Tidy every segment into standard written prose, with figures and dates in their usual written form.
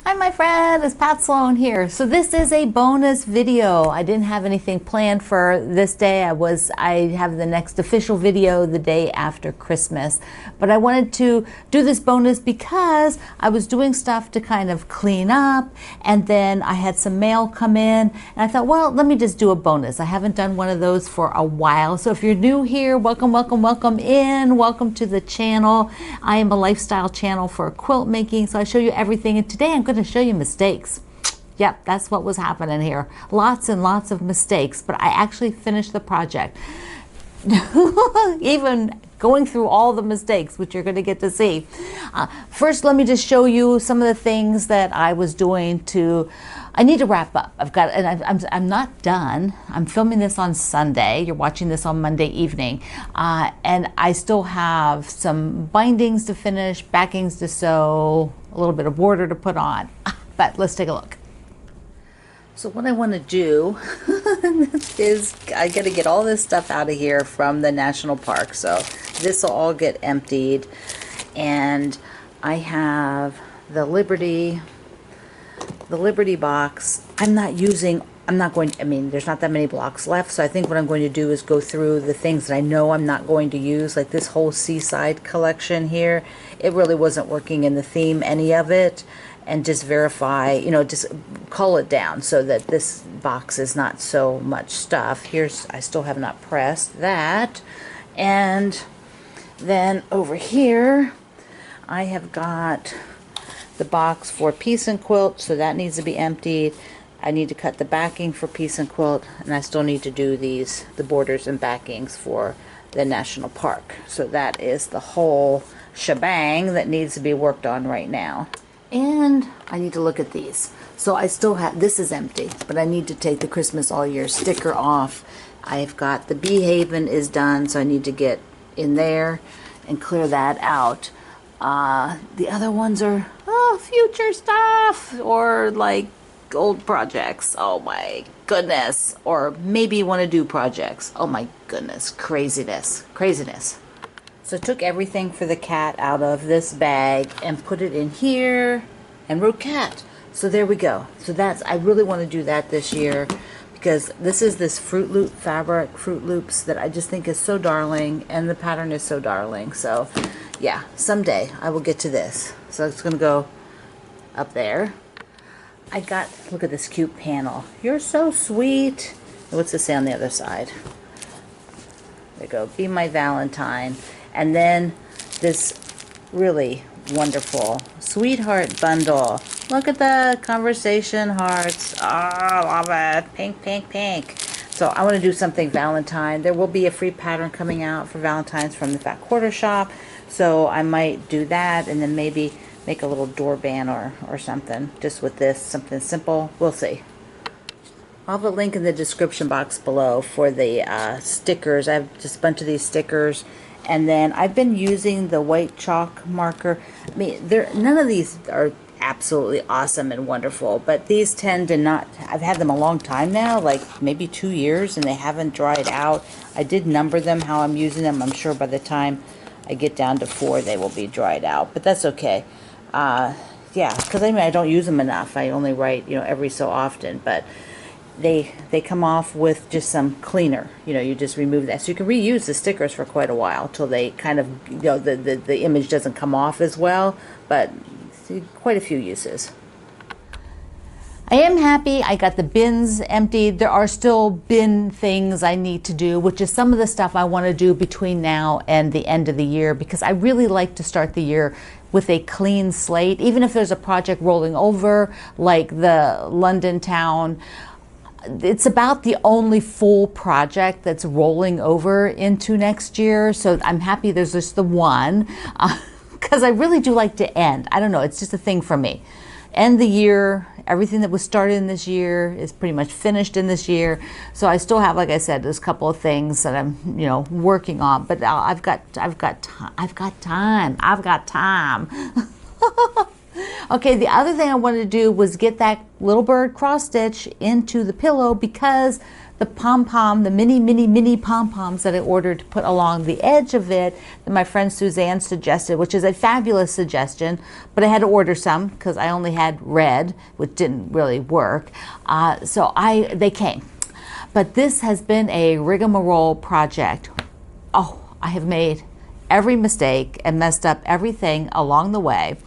Hi my friend, it's Pat Sloan here. So this is a bonus video. I didn't have anything planned for this day. I have the next official video the day after Christmas. But I wanted to do this bonus because I was doing stuff to kind of clean up, and then I had some mail come in and I thought, well, let me just do a bonus. I haven't done one of those for a while. So if you're new here, welcome, welcome, welcome in. Welcome to the channel. I am a lifestyle channel for quilt making, so I show you everything, and today I'm going to show you mistakes. Yep, that's what was happening here. Lots and lots of mistakes, but I actually finished the project. Even going through all the mistakes, which you're going to get to see. First, let me just show you some of the things that I was doing I need to wrap up. I'm not done. I'm filming this on Sunday. You're watching this on Monday evening. And I still have some bindings to finish, backings to sew, a little bit of border to put on. But let's take a look. So what I want to do is I got to get all this stuff out of here from the national park. So this will all get emptied, and I have the Liberty box. I mean, there's not that many blocks left, so I think what I'm going to do is go through the things that I know I'm not going to use, like this whole seaside collection here. It really wasn't working in the theme, any of it, and just verify, just cull it down so that this box is not so much stuff. I still have not pressed that. And then over here, I have got the box for Piece and Quilt, so that needs to be emptied. I need to cut the backing for Piece and Quilt, and I still need to do the borders and backings for the national park. So that is the whole shebang that needs to be worked on right now. And I need to look at these. So I still have, this is empty, but I need to take the Christmas All Year sticker off. I've got the Bee Haven is done, so I need to get in there and clear that out. The other ones are future stuff, or like old projects. Oh my goodness. Or maybe want to do projects. Oh my goodness. Craziness. So I took everything for the cat out of this bag and put it in here and wrote cat. So there we go. So I really want to do that this year, because this Fruit Loop fabric, Fruit Loops, that I just think is so darling, and the pattern is so darling. So yeah, someday I will get to this. So it's going to go up there. Look at this cute panel. You're so sweet. What's it say on the other side? There you go. Be my Valentine. And then this really wonderful sweetheart bundle. Look at the conversation hearts. Oh, I love it. Pink, pink, pink. So I want to do something Valentine. There will be a free pattern coming out for Valentine's from the Fat Quarter Shop. So I might do that, and then maybe make a little doorband or something just with this, something simple. We'll see. I'll have a link in the description box below for the stickers. I have just a bunch of these stickers, and then I've been using the white chalk marker. I mean, none of these are absolutely awesome and wonderful, but these tend to not. I've had them a long time now, like maybe 2 years, and they haven't dried out. I did number them how I'm using them. I'm sure by the time I get down to 4 they will be dried out, but that's okay. Yeah, because I don't use them enough. I only write every so often, but they come off with just some cleaner. You just remove that, so you can reuse the stickers for quite a while till they kind of the image doesn't come off as well, but quite a few uses. I am happy I got the bins emptied. There are still bin things I need to do, which is some of the stuff I want to do between now and the end of the year, because I really like to start the year with a clean slate. Even if there's a project rolling over, like the London town, it's about the only full project that's rolling over into next year. So I'm happy there's just the one, because I really do like to end. I don't know, it's just a thing for me. End the year, everything that was started in this year is pretty much finished in this year. So I still have, like I said, there's a couple of things that I'm, working on, but I've got time. Okay, the other thing I wanted to do was get that little bird cross stitch into the pillow, because the pom-pom, the mini pom-poms that I ordered to put along the edge of it that my friend Suzanne suggested, which is a fabulous suggestion, but I had to order some because I only had red, which didn't really work. So they came. But this has been a rigmarole project. Oh, I have made every mistake and messed up everything along the way.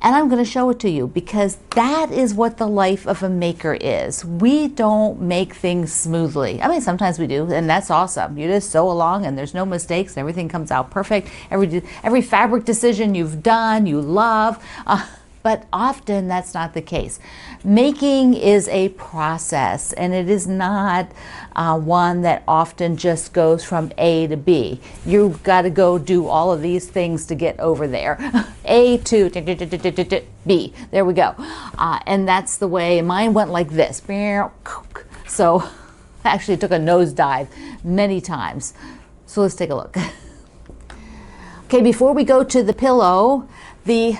And I'm going to show it to you because that is what the life of a maker is. We don't make things smoothly. I mean, sometimes we do, and that's awesome. You just sew along and there's no mistakes and everything comes out perfect. Every fabric decision you've done, you love. But often that's not the case. Making is a process, and it is not one that often just goes from A to B. You've got to go do all of these things to get over there. A to B. There we go. And that's the way mine went, like this. So I actually took a nosedive many times. So let's take a look. Okay, before we go to the pillow, the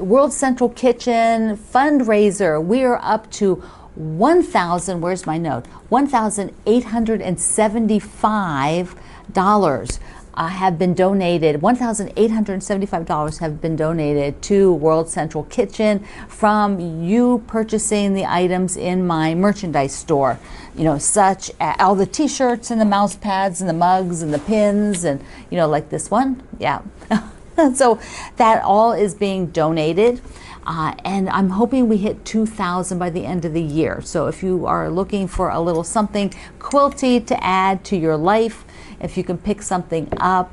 World Central Kitchen fundraiser, we are up to where's my note? $1,875 have been donated. $1,875 have been donated to World Central Kitchen from you purchasing the items in my merchandise store. You know, such as all the t-shirts and the mouse pads and the mugs and the pins and, you know, like this one. Yeah. So that all is being donated, and I'm hoping we hit 2,000 by the end of the year. So if you are looking for a little something quilty to add to your life, if you can pick something up,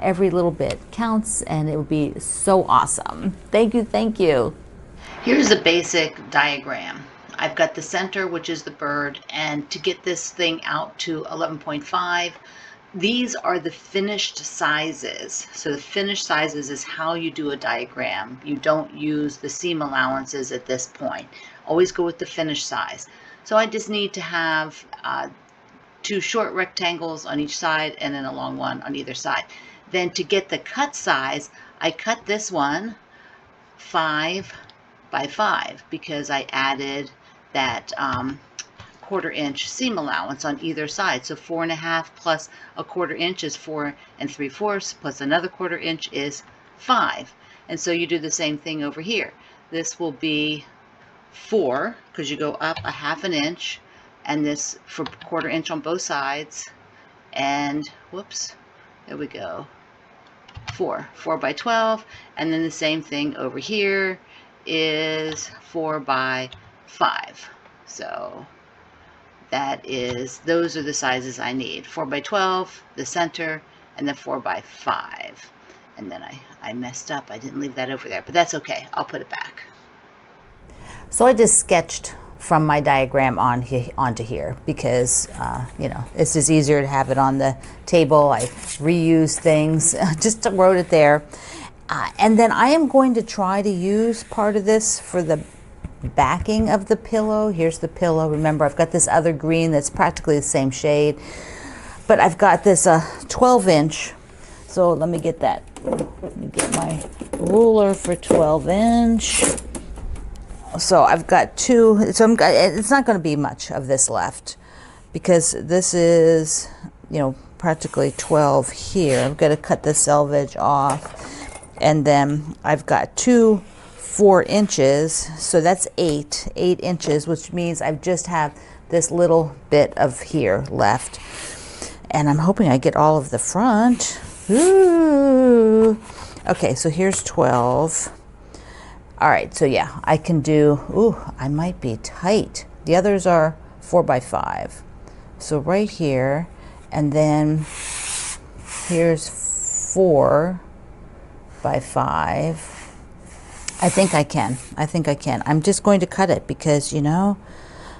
every little bit counts, and it would be so awesome. Thank you, thank you. Here's a basic diagram. I've got the center, which is the bird, and to get this thing out to 11.5, these are the finished sizes. So the finished sizes is how you do a diagram. You don't use the seam allowances at this point. Always go with the finished size. So I just need to have 2 short rectangles on each side and then a long one on either side. Then to get the cut size, I cut this one 5 by 5 because I added that 1/4 inch seam allowance on either side. So 4.5 plus a 1/4 inch is 4 3/4 plus another 1/4 inch is 5. And so you do the same thing over here. This will be 4 because you go up a 1/2 inch, and this for 1/4 inch on both sides. And whoops, there we go. 4 by 12, and then the same thing over here is 4 by 5. So those are the sizes I need. 4 by 12, the center, and then 4 by 5. And then I messed up. I didn't leave that over there, but that's okay. I'll put it back. So I just sketched from my diagram onto here because, you know, it's just easier to have it on the table. I reuse things, just wrote it there. And then I am going to try to use part of this for the backing of the pillow. Here's the pillow. Remember, I've got this other green that's practically the same shade, but I've got this 12 inch. So let me get that. Let me get my ruler for 12 inch. So I've got 2. So it's not going to be much of this left because this is, you know, practically 12 here. I'm going to cut the selvage off, and then I've got 2 4 inches, so that's 8 inches, which means I just have this little bit of here left, and I'm hoping I get all of the front. Ooh. Okay, so here's 12. All right, so yeah, I can do, ooh, I might be tight. The others are 4 by 5. So right here, and then here's 4 by 5. I think I can. I'm just going to cut it because, you know,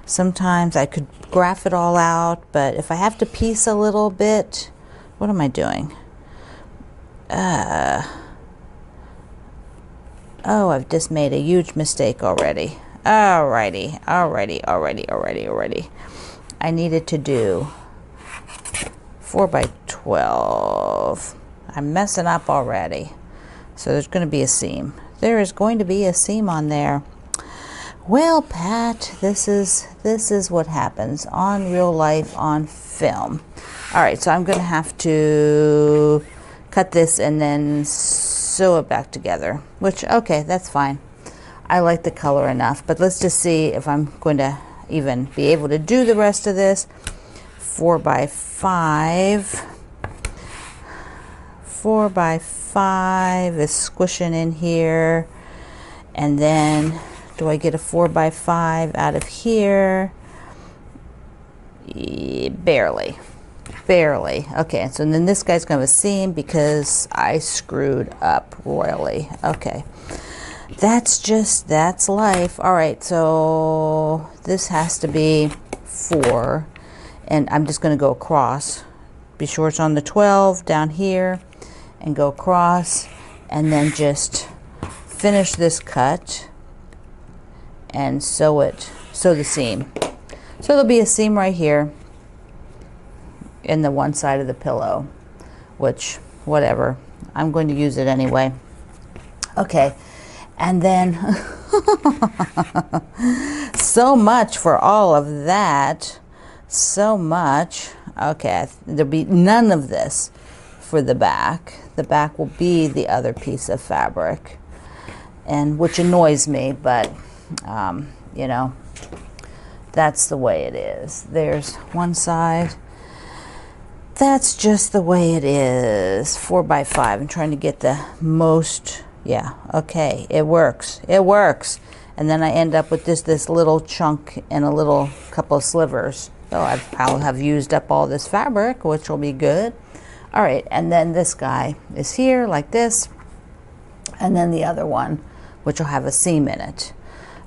sometimes I could graph it all out, but if I have to piece a little bit, what am I doing? Oh, I've just made a huge mistake already. Alrighty. I needed to do 4 by 12. I'm messing up already. So there's going to be a seam. There is going to be a seam on there. Well, Pat, this is what happens on real life on film. All right, so I'm going to have to cut this and then sew it back together, which, okay, that's fine. I like the color enough, but let's just see if I'm going to even be able to do the rest of this. 4 by 5. 4 by 5 is squishing in here, and then do I get a 4 by 5 out of here? Barely. Okay, so then this guy's gonna have a seam because I screwed up royally. Okay, that's life. All right, so this has to be 4, and I'm just gonna go across. Be sure it's on the 12 down here, and go across, and then just finish this cut and sew the seam. So there'll be a seam right here in the one side of the pillow, which, whatever, I'm going to use it anyway. Okay, and then so much for all of that. So much. Okay, there'll be none of this for the back. The back will be the other piece of fabric, and which annoys me, but you know, that's the way it is. There's one side. That's just the way it is. 4 by 5. I'm trying to get the most. Yeah, okay, it works. It works. And then I end up with this little chunk and a little couple of slivers. So I'll have used up all this fabric, which will be good. All right, and then this guy is here like this, and then the other one, which will have a seam in it.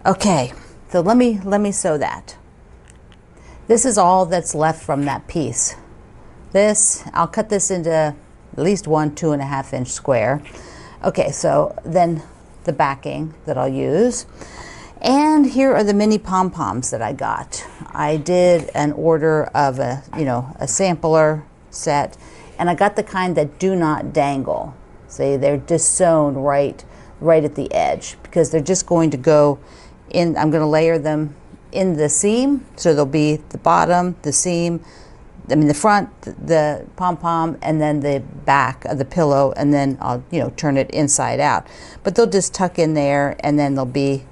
Okay, so let me sew that. This is all that's left from that piece. This, I'll cut this into at least 1 2.5 inch square. Okay, so then the backing that I'll use. And here are the mini pom-poms that I got. I did an order of a sampler set, and I got the kind that do not dangle. See, they're just sewn right at the edge, because they're just going to go in. I'm going to layer them in the seam, so there'll be the bottom, the seam, the front, the pom-pom, and then the back of the pillow, and then I'll turn it inside out. But they'll just tuck in there, and then they'll be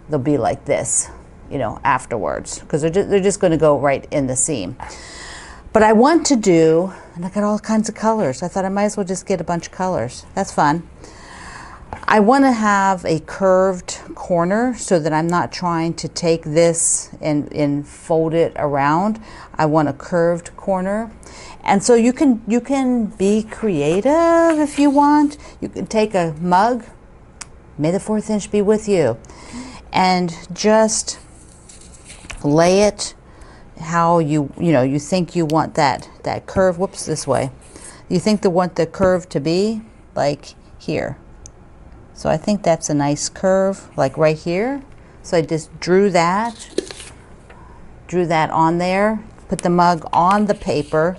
like this, afterwards, because they're just going to go right in the seam. But I want to do, and I got all kinds of colors. I thought I might as well just get a bunch of colors. That's fun. I want to have a curved corner so that I'm not trying to take this and fold it around. I want a curved corner. And so you can be creative if you want. You can take a mug, may the 4th inch be with you, and just lay it how you think you want that curve. Whoops, this way. You think want the curve to be like here. So I think that's a nice curve, like right here. So I just drew that on there, put the mug on the paper,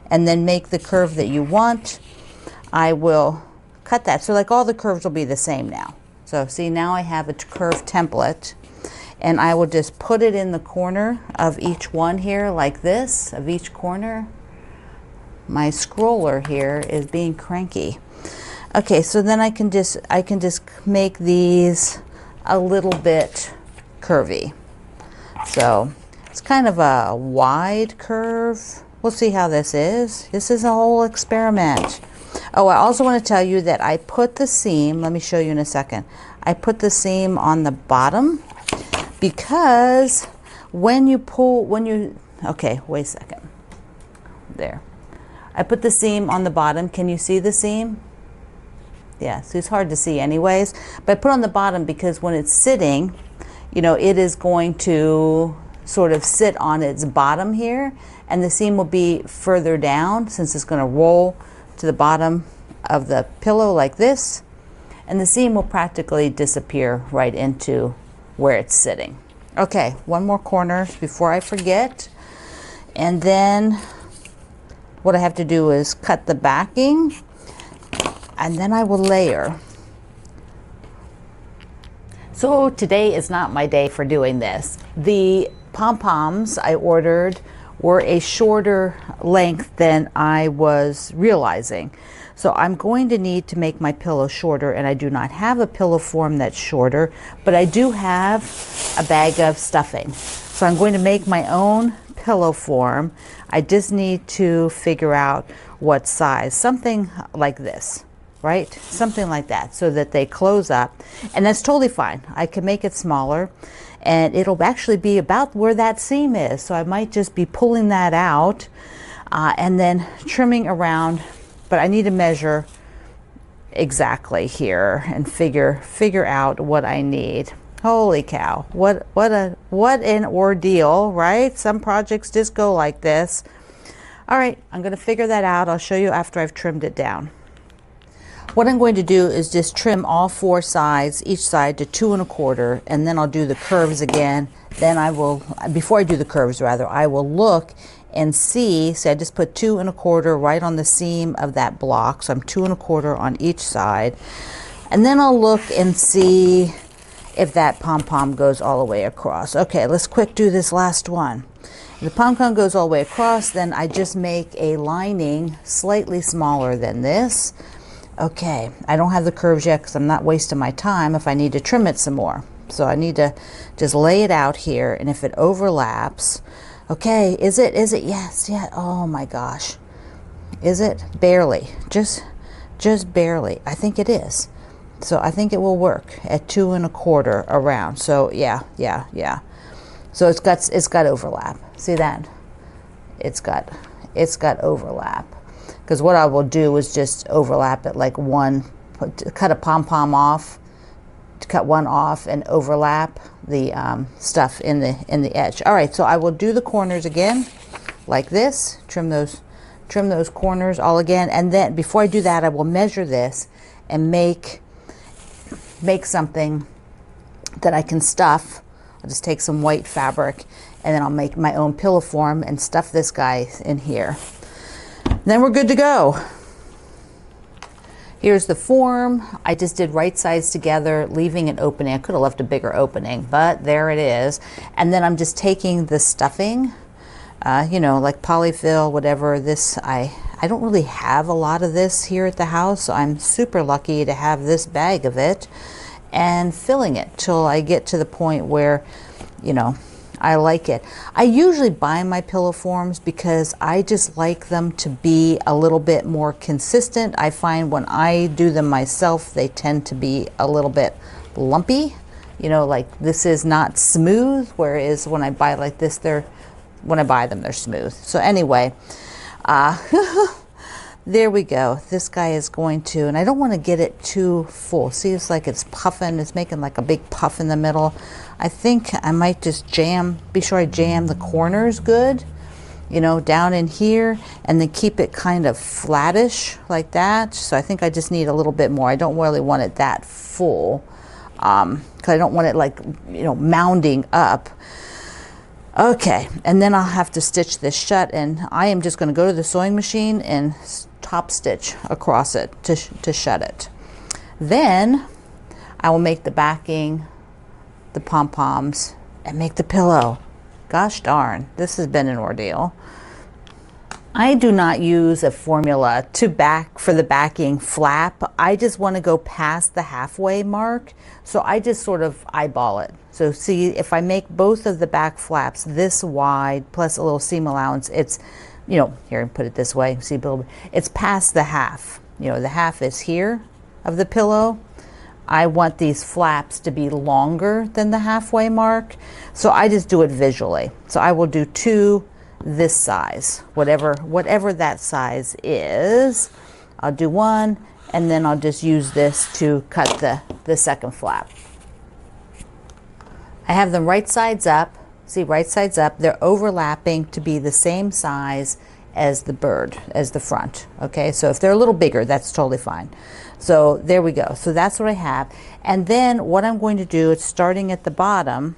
and then make the curve that you want. I will cut that. So like all the curves will be the same now. So see, now I have a curve template, and I will just put it in the corner of each one here, like this, of each corner. My scroller here is being cranky. Okay, so then I can just make these a little bit curvy. So it's kind of a wide curve. We'll see how this is. This is a whole experiment. Oh, I also want to tell you that I put the seam, let me show you in a second. I put the seam on the bottom because okay, wait a second. There. I put the seam on the bottom. Can you see the seam? Yeah, so it's hard to see anyways, but I put on the bottom because when it's sitting, it is going to sort of sit on its bottom here, and the seam will be further down since it's going to roll to the bottom of the pillow like this, and the seam will practically disappear right into where it's sitting. Okay, one more corner before I forget, and then what I have to do is cut the backing, and then I will layer. So today is not my day for doing this. The pom-poms I ordered were a shorter length than I was realizing. So I'm going to need to make my pillow shorter, and I do not have a pillow form that's shorter, but I do have a bag of stuffing. So I'm going to make my own pillow form. I just need to figure out what size, something like this. Right? Something like that, so that they close up, and that's totally fine. I can make it smaller, and it'll actually be about where that seam is. So I might just be pulling that out and then trimming around, but I need to measure exactly here and figure out what I need. Holy cow, what an ordeal, right? Some projects just go like this. All right, I'm going to figure that out. I'll show you after I've trimmed it down. What I'm going to do is just trim all 4 sides, each side to 2 1/4, and then I'll do the curves again. Then I will, before I do the curves rather, I will look and see. I just put 2 1/4 right on the seam of that block. So I'm 2 1/4 on each side. And then I'll look and see if that pom-pom goes all the way across. Okay, let's quick do this last one. If the pom-pom goes all the way across, then I just make a lining slightly smaller than this. Okay, I don't have the curves yet because I'm not wasting my time if I need to trim it some more. So I need to just lay it out here, and if it overlaps, okay, is it? Yes, yeah, oh my gosh. Is it? Barely, just barely. I think it is. So I think it will work at 2 1/4 around. So yeah. So it's got overlap. See that? It's got overlap. Because what I will do is just overlap it like one, cut a pom-pom off, cut one off and overlap the stuff in the edge. All right, so I will do the corners again like this, trim those corners all again, and then before I do that, I will measure this and make something that I can stuff. I'll just take some white fabric, and then I'll make my own pillow form and stuff this guy in here. Then we're good to go. Here's the form. I just did right sides together, leaving an opening. I could have left a bigger opening, but there it is. And then I'm just taking the stuffing, you know, like polyfill, whatever. This, I don't really have a lot of this here at the house, so I'm super lucky to have this bag of it, and filling it till I get to the point where, you know, I like it. I usually buy my pillow forms because I just like them to be a little bit more consistent. I find when I do them myself, they tend to be a little bit lumpy. You know, like this is not smooth, whereas when I buy like this, when I buy them, they're smooth. So anyway, there we go. This guy is going to, and I don't want to get it too full. See, it's like it's puffing. It's making like a big puff in the middle. I think I might just be sure I jam the corners good, you know, down in here, and then keep it kind of flattish like that. So I think I just need a little bit more. I don't really want it that full, because I don't want it like, you know, mounding up. Okay, and then I'll have to stitch this shut, and I am just going to go to the sewing machine and top stitch across it to shut it. Then I will make the backing, the pom-poms, and make the pillow. Gosh darn, this has been an ordeal. I do not use a formula for the backing flap. I just want to go past the halfway mark, so I just sort of eyeball it. So see, if I make both of the back flaps this wide plus a little seam allowance, it's, you know, here, put it this way, see, it's past the half. You know, the half is here of the pillow. I want these flaps to be longer than the halfway mark, so I just do it visually. So I will do 2 this size, whatever that size is. I'll do 1, and then I'll just use this to cut the second flap. I have them right sides up. See, right sides up. They're overlapping to be the same size as the bird, as the front. Okay, so if they're a little bigger, that's totally fine. So there we go. So that's what I have. And then what I'm going to do, it's starting at the bottom,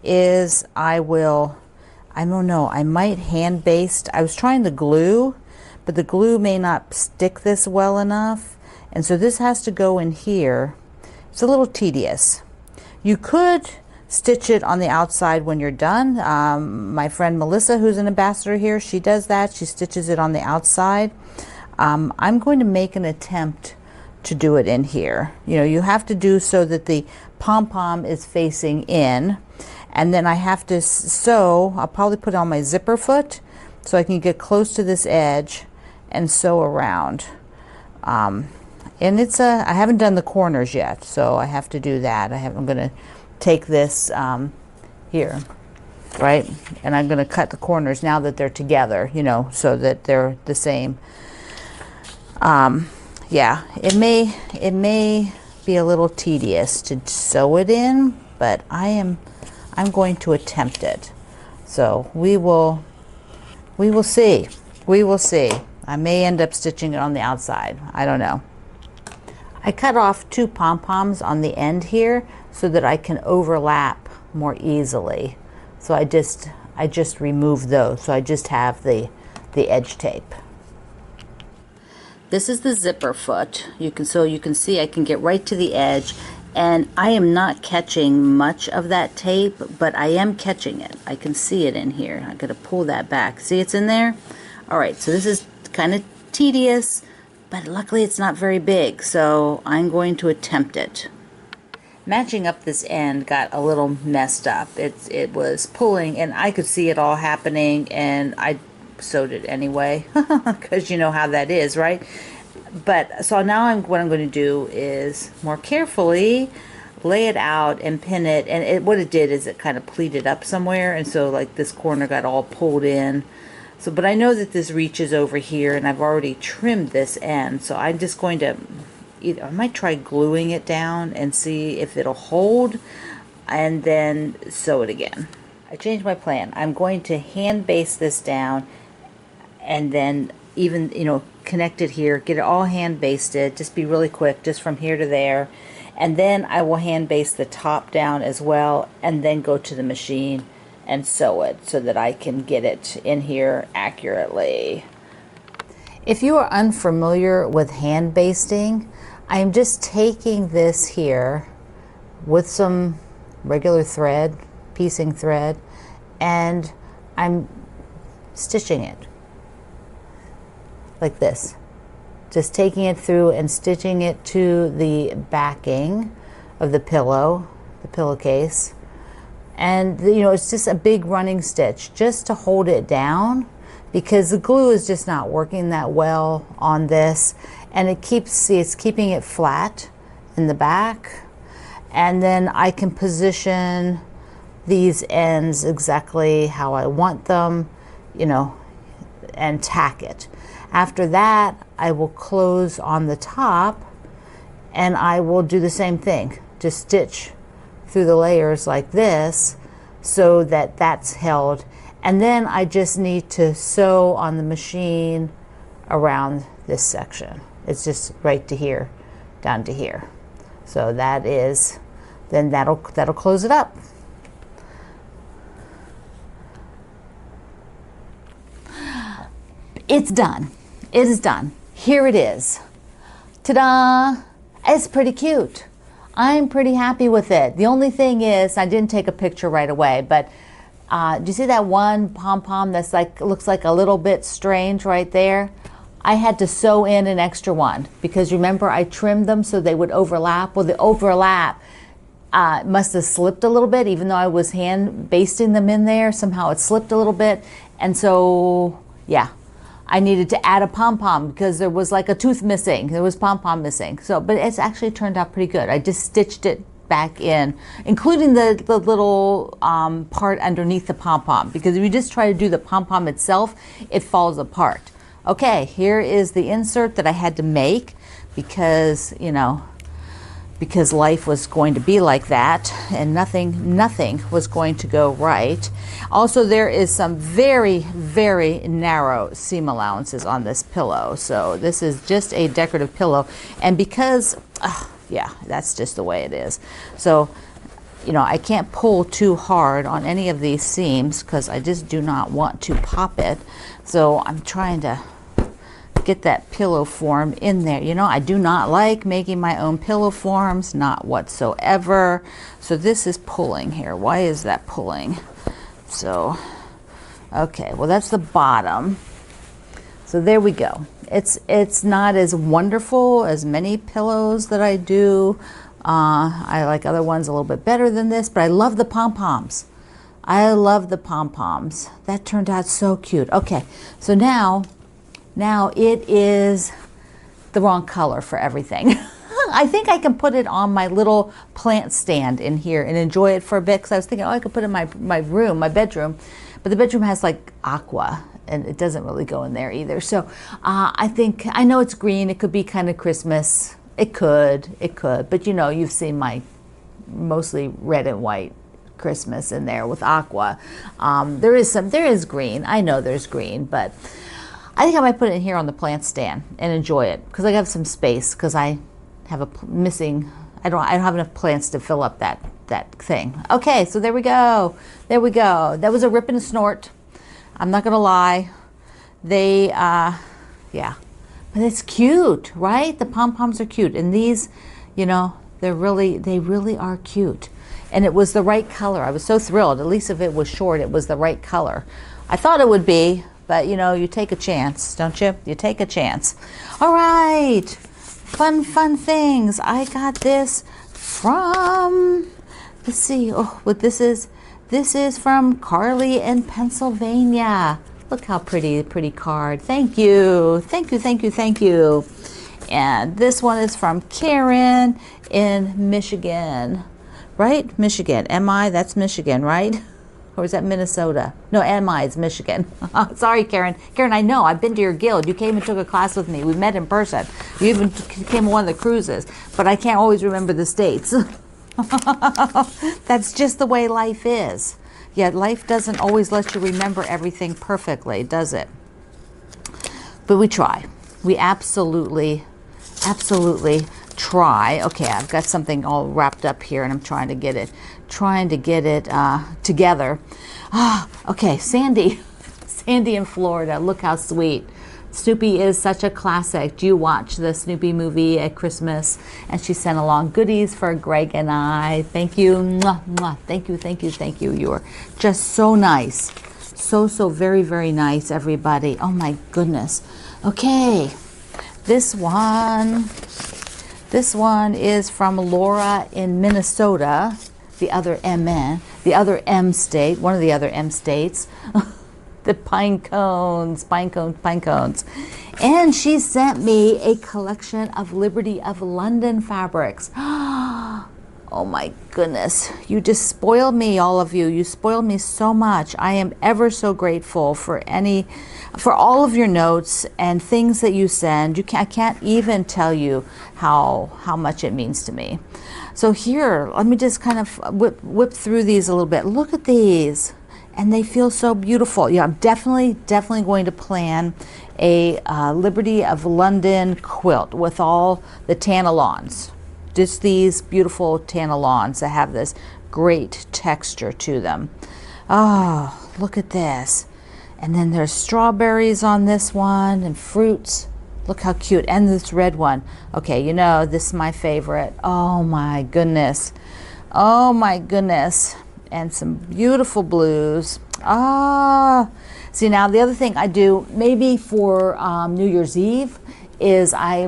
is I don't know, I might hand baste. I was trying the glue, but the glue may not stick this well enough. And so this has to go in here. It's a little tedious, You could stitch it on the outside when you're done. My friend Melissa, who's an ambassador here, she does that. She stitches it on the outside. I'm going to make an attempt to do it in here. You know, you have to do so that the pom-pom is facing in, and then I have to sew. I'll probably put it on my zipper foot so I can get close to this edge and sew around. And it's I haven't done the corners yet, so I have to do that. I'm going to take this here, right, and I'm going to cut the corners now that they're together, you know, so that they're the same. Yeah, it may be a little tedious to sew it in, but I'm going to attempt it. So we will see. We will see. I may end up stitching it on the outside. I don't know. I cut off 2 pom-poms on the end here so that I can overlap more easily. So I just remove those. So I just have the edge tape. This is the zipper foot. You can see I can get right to the edge, and I am not catching much of that tape, but I am catching it. I can see it in here. I gotta pull that back. See, it's in there? All right, so this is kind of tedious, but luckily it's not very big, so I'm going to attempt it. Matching up this end got a little messed up. It was pulling, and I could see it all happening, and I sewed it anyway, because you know how that is, right? But so now what I'm going to do is more carefully lay it out and pin it, and what it did is it kind of pleated up somewhere, and so like this corner got all pulled in. So, but I know that this reaches over here, and I've already trimmed this end, so I'm just going to I might try gluing it down and see if it'll hold, and then sew it again. I changed my plan. I'm going to hand baste this down, and then even, you know, connect it here, get it all hand basted, just be really quick, just from here to there, and then I will hand baste the top down as well, and then go to the machine and sew it so that I can get it in here accurately. If you are unfamiliar with hand basting, I'm just taking this here with some regular thread, piecing thread, and I'm stitching it like this, just taking it through and stitching it to the backing of the pillowcase, and you know, it's just a big running stitch just to hold it down, because the glue is just not working that well on this, and it's keeping it flat in the back. And then I can position these ends exactly how I want them, you know, and tack it. After that, I will close on the top, and I will do the same thing. Just stitch through the layers like this so that that's held. And then I just need to sew on the machine around this section. It's just right to here, down to here. So that is, then that'll close it up. It's done. It is done. Here it is. Ta-da! It's pretty cute. I'm pretty happy with it. The only thing is, I didn't take a picture right away, but do you see that one pom-pom that's like, looks like a little bit strange right there? I had to sew in an extra one, because remember I trimmed them so they would overlap. Well, the overlap must have slipped a little bit, even though I was hand basting them in there. Somehow it slipped a little bit, and so yeah, I needed to add a pom-pom because there was like a tooth missing. There was pom-pom missing. So, but it's actually turned out pretty good. I just stitched it back in, including the little part underneath the pom-pom, because if you just try to do the pom-pom itself, it falls apart. Okay, here is the insert that I had to make because, you know, because life was going to be like that, and nothing was going to go right. Also, there is some very, very narrow seam allowances on this pillow. So this is just a decorative pillow, and because, yeah, that's just the way it is. So, you know, I can't pull too hard on any of these seams because I just do not want to pop it. So I'm trying to get that pillow form in there. You know, I do not like making my own pillow forms, not whatsoever. So this is pulling here. Why is that pulling? So, okay, well that's the bottom. So there we go. It's not as wonderful as many pillows that I do. I like other ones a little bit better than this, but I love the pom-poms. I love the pom-poms. That turned out so cute. Okay, so now it is the wrong color for everything. I think I can put it on my little plant stand in here and enjoy it for a bit, because I was thinking, oh, I could put it in my room, my bedroom, but the bedroom has like aqua and it doesn't really go in there either. So I know it's green. It could be kind of Christmas. It could, but you know, you've seen my mostly red and white Christmas in there with aqua. There is green. I know there's green, but I think I might put it in here on the plant stand and enjoy it, because I have some space, because I have I don't have enough plants to fill up that thing. Okay, so there we go. That was a rip and a snort. I'm not gonna lie. They yeah, but it's cute, right? The pom-poms are cute, and these, you know, they really are cute. And it was the right color. I was so thrilled. At least if it was short, it was the right color. I thought it would be, but you know, you take a chance, don't you? You take a chance. All right, fun things. I got this from, let's see, oh, what this is. This is from Carly in Pennsylvania. Look how pretty card. Thank you. And this one is from Karen in Michigan. Right? Michigan. MI, that's Michigan, right? Or is that Minnesota? No, MI is Michigan. Sorry, Karen. Karen, I know. I've been to your guild. You came and took a class with me. We met in person. You even came on one of the cruises. But I can't always remember the states. That's just the way life is. Yet life doesn't always let you remember everything perfectly, does it? But we try. We absolutely try. Okay, I've got something all wrapped up here, and I'm trying to get it together. Okay, Sandy in Florida. Look how sweet. Snoopy is such a classic. Do you watch the Snoopy movie at Christmas? And she sent along goodies for Greg and I. Thank you. Mwah, mwah. Thank you. You are just so nice. So very nice, everybody. Oh my goodness. Okay. This one is from Laura in Minnesota, the other M state, one of the other M states. The pine cones. And she sent me a collection of Liberty of London fabrics. Oh my goodness. You just spoiled me, all of you. You spoiled me so much. I am ever so grateful for all of your notes and things that you send. I can't even tell you how much it means to me. So here, let me just kind of whip through these a little bit. Look at these. And they feel so beautiful. Yeah, I'm definitely going to plan a Liberty of London quilt with all the Tanalons. Just these beautiful Tanalons that have this great texture to them. Oh, look at this. And then there's strawberries on this one and fruits. Look how cute. And this red one. Okay, you know, this is my favorite. Oh my goodness. And some beautiful blues. See, now the other thing I do maybe for New Year's Eve is I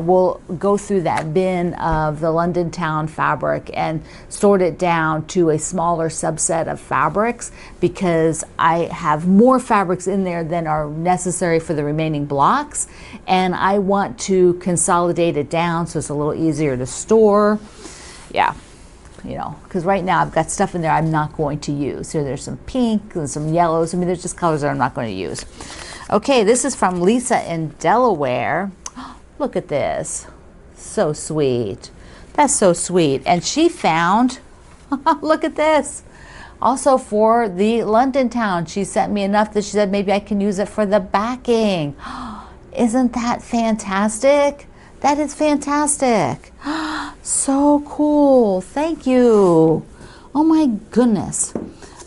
will go through that bin of the London Town fabric and sort it down to a smaller subset of fabrics, because I have more fabrics in there than are necessary for the remaining blocks, and I want to consolidate it down so it's a little easier to store. Yeah. You know, because right now I've got stuff in there I'm not going to use. So there's some pink and some yellows. I mean, there's just colors that I'm not going to use. Okay, this is from Lisa in Delaware. Look at this. So sweet. That's so sweet. And she found, look at this. Also for the London Town, she sent me enough that she said maybe I can use it for the backing. Isn't that fantastic? That is fantastic. So cool. Thank you. Oh my goodness.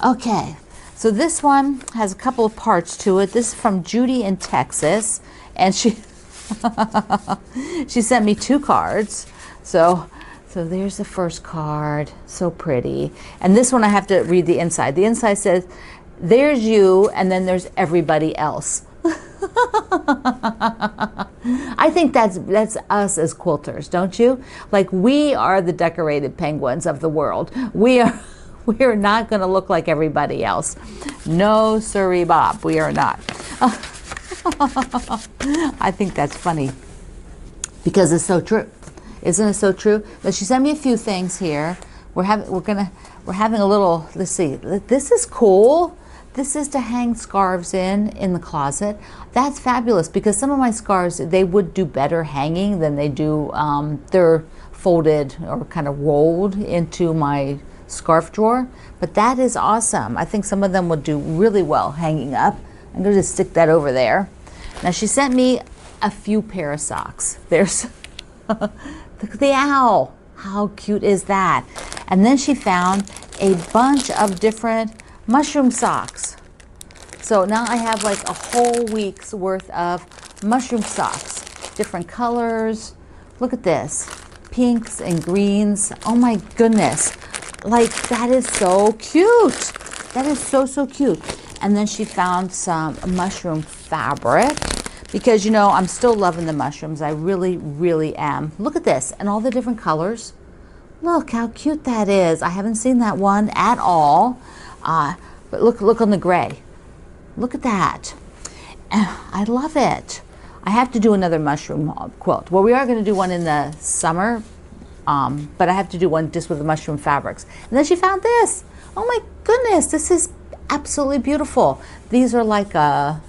Okay, so this one has a couple of parts to it. This is from Judy in Texas, And she she sent me 2 cards. So there's the first card, so pretty. And this one I have to read the inside. The inside says, there's you, and then there's everybody else. I think that's us as quilters, don't you? Like, we are the decorated penguins of the world. We are not going to look like everybody else. No, sirree, Bob, we are not. I think that's funny because it's so true. Isn't it so true? Now, she sent me a few things here. We're having a little, let's see, this is cool. This is to hang scarves in the closet. That's fabulous because some of my scarves, they would do better hanging than they do, they're folded or kind of rolled into my scarf drawer. But that is awesome. I think some of them would do really well hanging up. I'm going to just stick that over there. Now, she sent me a few pair of socks. There's, look at the owl. How cute is that? And then she found a bunch of different mushroom socks. So now I have like a whole week's worth of mushroom socks, different colors. Look at this, pinks and greens. Oh my goodness, like that is so cute. That is so, so cute. And then she found some mushroom fabric because, you know, I'm still loving the mushrooms. I really, really am. Look at this and all the different colors. Look how cute that is. I haven't seen that one at all. But look on the gray. Look at that. I love it. I have to do another mushroom quilt. Well, we are going to do one in the summer, but I have to do one just with the mushroom fabrics. And then she found this. Oh my goodness, this is absolutely beautiful. These are like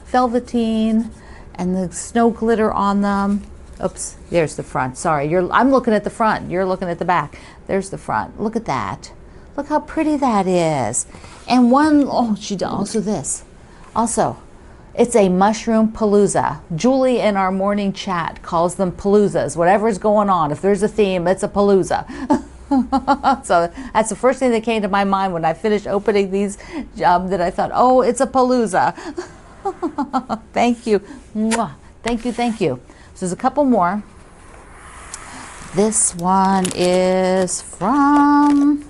velveteen and the snow glitter on them. Oops, there's the front. Sorry, I'm looking at the front. You're looking at the back. There's the front. Look at that. Look how pretty that is. And one, oh, she did also this. Also, it's a mushroom palooza. Julie in our morning chat calls them paloozas. Whatever's going on, if there's a theme, it's a palooza. So that's the first thing that came to my mind when I finished opening these, that I thought, oh, it's a palooza. Thank you. Mwah. Thank you, thank you. So there's a couple more. This one is from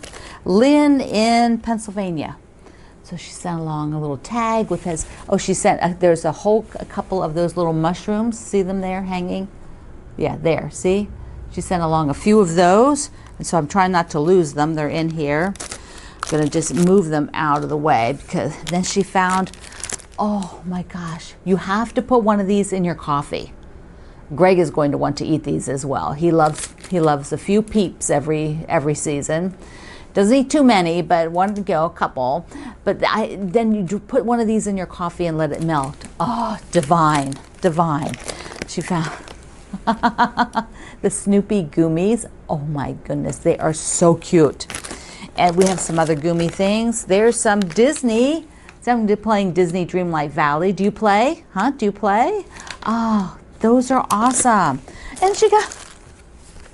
Lynn in Pennsylvania. So she sent along a little tag with his, oh, she sent, there's a couple of those little mushrooms. See them there hanging? Yeah, there, see? She sent along a few of those. And so I'm trying not to lose them. They're in here. I'm going to just move them out of the way because then she found, oh my gosh, you have to put one of these in your coffee. Greg is going to want to eat these as well. He loves a few peeps every season. Doesn't eat too many, but a couple. But then you put one of these in your coffee and let it melt. Oh, divine, divine. She found the Snoopy Goomies. Oh my goodness, they are so cute. And we have some other Goomy things. There's some Disney. Somebody playing Disney Dreamlight Valley. Do you play? Huh? Do you play? Oh, those are awesome. And she got,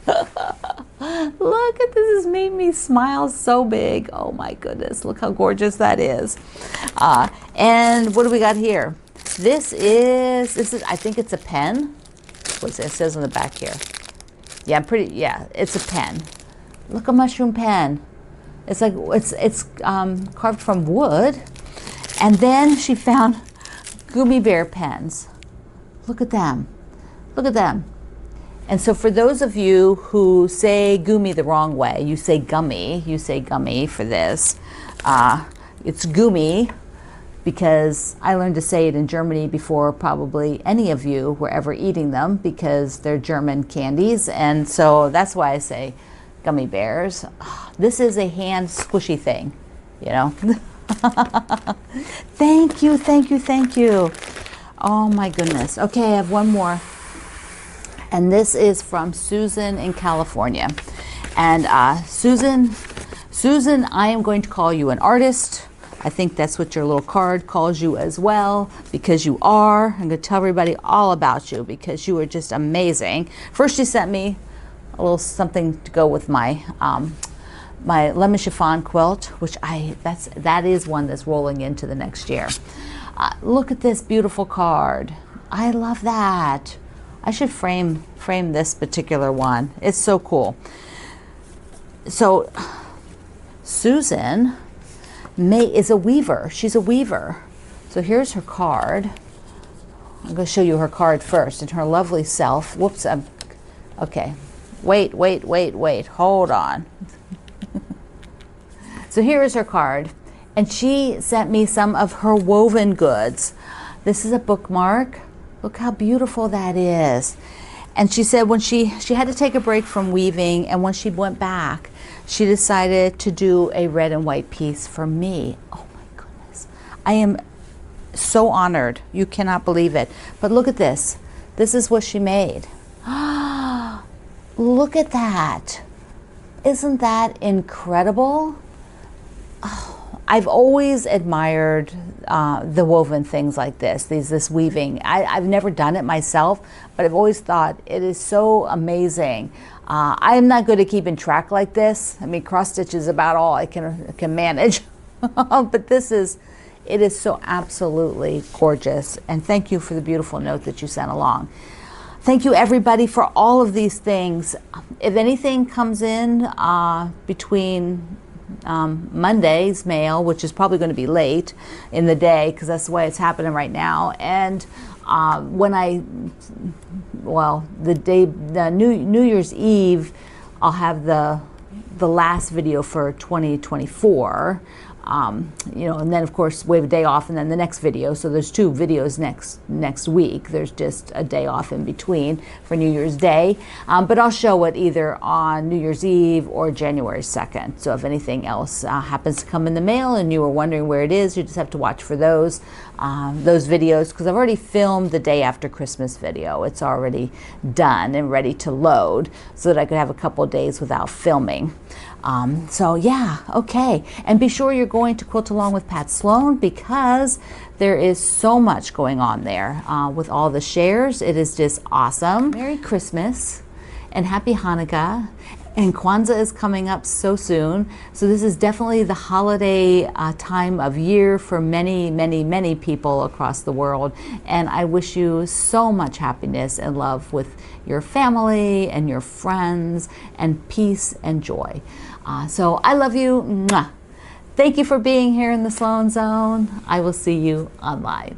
look at this, has made me smile so big. Oh my goodness, look how gorgeous that is. And what do we got here? This is, I think it's a pen. What's it? It says on the back here. Yeah, it's a pen. Look, a mushroom pen. It's like, it's carved from wood. And then she found Gummy Bear pens. Look at them. Look at them. And so for those of you who say gummy the wrong way, you say gummy for this. It's gummy because I learned to say it in Germany before probably any of you were ever eating them because they're German candies. And so that's why I say gummy bears. This is a hand squishy thing, you know. Thank you, thank you, thank you. Oh my goodness. Okay, I have one more. And this is from Susan in California. And Susan, I am going to call you an artist. I think that's what your little card calls you as well, because you are. I'm going to tell everybody all about you because you are just amazing. First, she sent me a little something to go with my my lemon chiffon quilt, which that is one that's rolling into the next year. Look at this beautiful card. I love that. I should frame this particular one. It's so cool. So Susan is a weaver. She's a weaver. So here's her card. I'm going to show you her card first and her lovely self. Whoops. Okay. Wait. Hold on. So here is her card. And she sent me some of her woven goods. This is a bookmark. Look how beautiful that is. And she said when she had to take a break from weaving, and when she went back, she decided to do a red and white piece for me. Oh my goodness. I am so honored. You cannot believe it. But look at this. This is what she made. Look at that. Isn't that incredible? Oh, I've always admired the woven things like this weaving. I've never done it myself, but I've always thought it is so amazing. I'm not good at keeping track like this. I mean, cross stitch is about all I can manage. But it is so absolutely gorgeous. And thank you for the beautiful note that you sent along. Thank you everybody for all of these things. If anything comes in between Monday's mail, which is probably going to be late in the day because that's the way it's happening right now, and the New Year's Eve, I'll have the last video for 2024. And then of course we have a day off and then the next video. So there's 2 videos next week. There's just a day off in between for New Year's Day. But I'll show it either on New Year's Eve or January 2nd. So if anything else happens to come in the mail and you were wondering where it is, you just have to watch for those videos, because I've already filmed the day after Christmas video. It's already done and ready to load so that I could have a couple of days without filming. So yeah, okay. And be sure you're going to Quilt Along with Pat Sloan, because there is so much going on there with all the shares. It is just awesome. Merry Christmas and Happy Hanukkah. And Kwanzaa is coming up so soon. So this is definitely the holiday time of year for many, many, many people across the world. And I wish you so much happiness and love with your family and your friends, and peace and joy. So I love you. Mwah. Thank you for being here in the Sloan Zone. I will see you online.